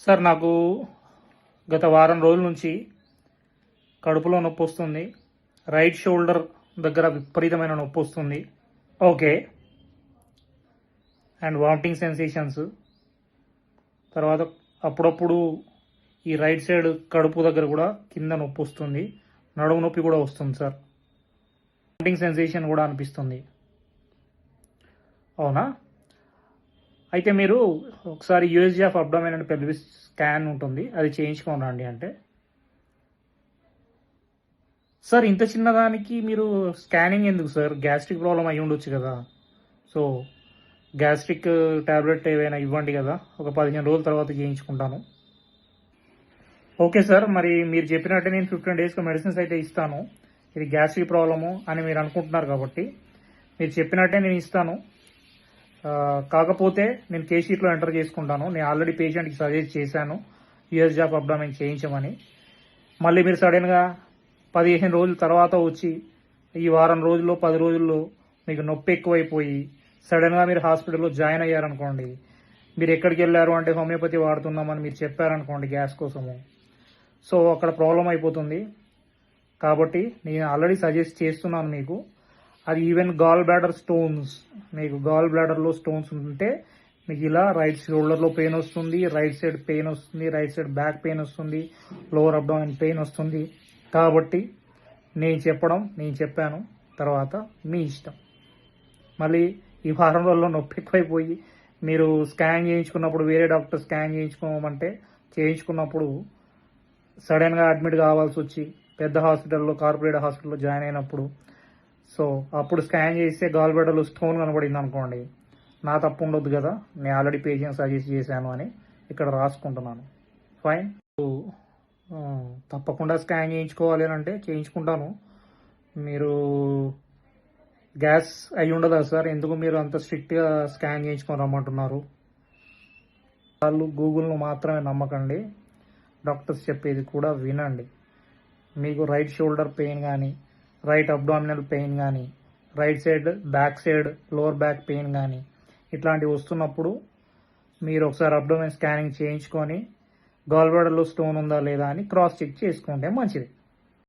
Sir నాకు గత వారం రోజుల నుంచి కడుపులో నొప్పి వస్తుంది. రైట్ షోల్డర్ దగ్గర విపరీతమైన నొప్పి వస్తుంది. ఓకే. And vomiting sensations. తర్వాత అప్పుడప్పుడు ఈ రైట్ సైడ్ కడుపు దగ్గర కూడా కింద నొప్పి వస్తుంది. నడుము నొప్పి కూడా వస్తుంది సార్. వామిటింగ్ సెన్సేషన్ కూడా అనిపిస్తుంది. అవునా? అయితే మీరు ఒకసారి USG of abdomen and pelvis scan ఉంటుంది, అది చేయించుకోనండి. అంటే సార్ ఇంత చిన్నదానికి మీరు స్కానింగ్ ఎందుకు సార్? గ్యాస్ట్రిక్ ప్రాబ్లం అయి ఉండొచ్చు కదా. సో గ్యాస్ట్రిక్ ట్యాబ్లెట్ ఏవైనా ఇవ్వండి కదా, ఒక 15 రోజుల తర్వాత చేయించుకుంటాను. ఓకే సార్, మరి మీరు చెప్పినట్టే నేను 15 డేస్కి మెడిసిన్స్ అయితే ఇస్తాను. ఇది గ్యాస్ట్రిక్ ప్రాబ్లము అని మీరు అనుకుంటున్నారు కాబట్టి మీరు చెప్పినట్టే నేను ఇస్తాను. కాకపోతే నేను కేస్ షీట్లో ఎంటర్ చేసుకుంటాను. నేను ఆల్రెడీ పేషెంట్కి సజెస్ట్ చేశాను యూఎస్జీ ఆఫ్ అబ్డామిన్ చేయించమని. మళ్ళీ మీరు సడన్గా 15 రోజుల తర్వాత వచ్చి ఈ వారం రోజుల్లో 10 రోజుల్లో మీకు నొప్పి ఎక్కువైపోయి సడన్గా మీరు హాస్పిటల్లో జాయిన్ అయ్యారనుకోండి, మీరు ఎక్కడికి వెళ్ళారు అంటే హోమియోపతి వాడుతున్నామని మీరు చెప్పారనుకోండి గ్యాస్ కోసము, సో అక్కడ ప్రాబ్లం అయిపోతుంది. కాబట్టి నేను ఆల్రెడీ సజెస్ట్ చేస్తున్నాను మీకు. అది ఈవెన్ గాల్ బ్లాడర్ స్టోన్స్, మీకు గాల్ బ్లాడర్లో స్టోన్స్ ఉంటే మీకు ఇలా రైట్ షోల్డర్లో పెయిన్ వస్తుంది, రైట్ సైడ్ పెయిన్ వస్తుంది, రైట్ సైడ్ బ్యాక్ పెయిన్ వస్తుంది, లోవర్ అబ్డామిన్ పెయిన్ వస్తుంది. కాబట్టి నేను చెప్పాను, తర్వాత మీ ఇష్టం. మళ్ళీ ఈ వారం రోజుల్లో నొప్పి ఎక్కువైపోయి మీరు స్కాన్ చేయించుకున్నప్పుడు వేరే డాక్టర్ స్కాన్ చేయించుకోమంటే చేయించుకున్నప్పుడు సడన్గా అడ్మిట్ కావాల్సి వచ్చి పెద్ద హాస్పిటల్లో కార్పొరేట్ హాస్పిటల్లో జాయిన్ అయినప్పుడు, సో అప్పుడు స్కాన్ చేస్తే గాల్ బ్లాడర్లో స్టోన్ కనబడింది అనుకోండి, నా తప్పు ఉండొద్దు కదా. నేను ఆల్రెడీ పేషెంట్ సజెస్ట్ చేశాను అని ఇక్కడ రాసుకుంటున్నాను. ఫైన్. తప్పకుండా స్కాన్ చేయించుకోవాలి అని అంటే చేయించుకుంటాను. మీరు గ్యాస్ అయి ఉండదా సార్? ఎందుకు మీరు అంత స్ట్రిక్ట్గా స్కాన్ చేయించుకొని రమ్మంటున్నారు? వాళ్ళు గూగుల్ను మాత్రమే నమ్మకండి, డాక్టర్స్ చెప్పేది కూడా వినండి. మీకు రైట్ షోల్డర్ పెయిన్ కానీ, రైట్ అబ్డామినల్ పెయిన్ కానీ, right side back side lower back pain కానీ ఇట్లాంటివి వస్తున్నప్పుడు మీరు ఒకసారి అబ్డామిన్ స్కానింగ్ చేయించుకొని గాల్ బ్లాడర్లో స్టోన్ ఉందా లేదా అని క్రాస్ చెక్ చేసుకుంటే మంచిది.